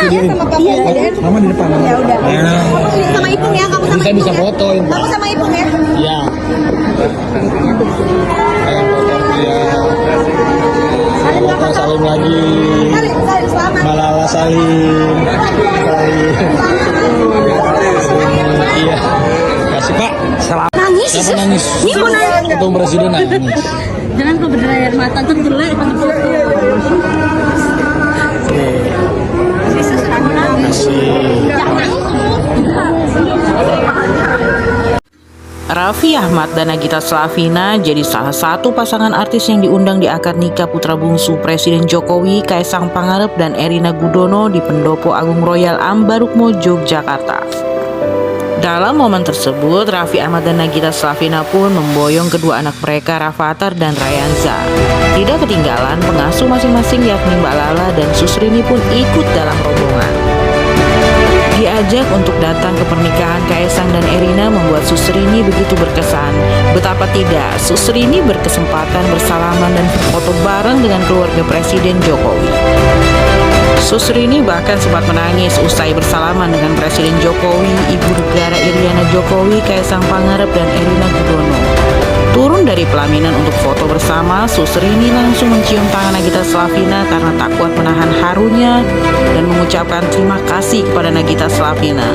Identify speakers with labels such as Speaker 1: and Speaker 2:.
Speaker 1: ya sama Papa. Iya.
Speaker 2: Mama di depan.
Speaker 1: Ya udah.
Speaker 2: Ayo.
Speaker 1: Kamu sama Ipung ya, kamu sama
Speaker 2: Bisa
Speaker 1: Ipung.
Speaker 2: bisa
Speaker 1: ya?
Speaker 2: foto.
Speaker 1: Kamu sama Ipung ya.
Speaker 2: Iya. Ayo foto ya. Foto salim lagi.
Speaker 1: Salim, selamat.
Speaker 2: Malala salim. Salim. Iya. Kasih Pak. Salam.
Speaker 1: Nangis.
Speaker 2: Siapa nangis?
Speaker 1: Ini mau nangis.
Speaker 2: Ketua Presiden nangis.
Speaker 1: Jangan kau berderai air mata terjelek.
Speaker 3: Raffi Ahmad dan Nagita Slavina jadi salah satu pasangan artis yang diundang di akad nikah putra bungsu Presiden Jokowi, Kaisang Pangarep dan Erina Gudono di Pendopo Agung Royal Ambarukmo, Yogyakarta. Dalam momen tersebut, Raffi Ahmad dan Nagita Slavina pun memboyong kedua anak mereka, Rafathar dan Rayanza. Tidak ketinggalan, pengasuh masing-masing yakni Mbak Lala dan Susrini pun ikut dalam rombongan. Diajak untuk datang ke pernikahan Kaisang dan Erina membuat Susrini begitu berkesan. Betapa tidak, Susrini berkesempatan bersalaman dan berfoto bareng dengan keluarga Presiden Jokowi. Susrini bahkan sempat menangis usai bersalaman dengan Presiden Jokowi, Ibu Negara Iriana Jokowi, Kaisang Pangarep dan Erina Gudono. Turun dari pelaminan untuk foto bersama, Susrini langsung mencium tangan Nagita Slavina karena tak kuat menahan harunya dan mengucapkan terima kasih kepada Nagita Slavina.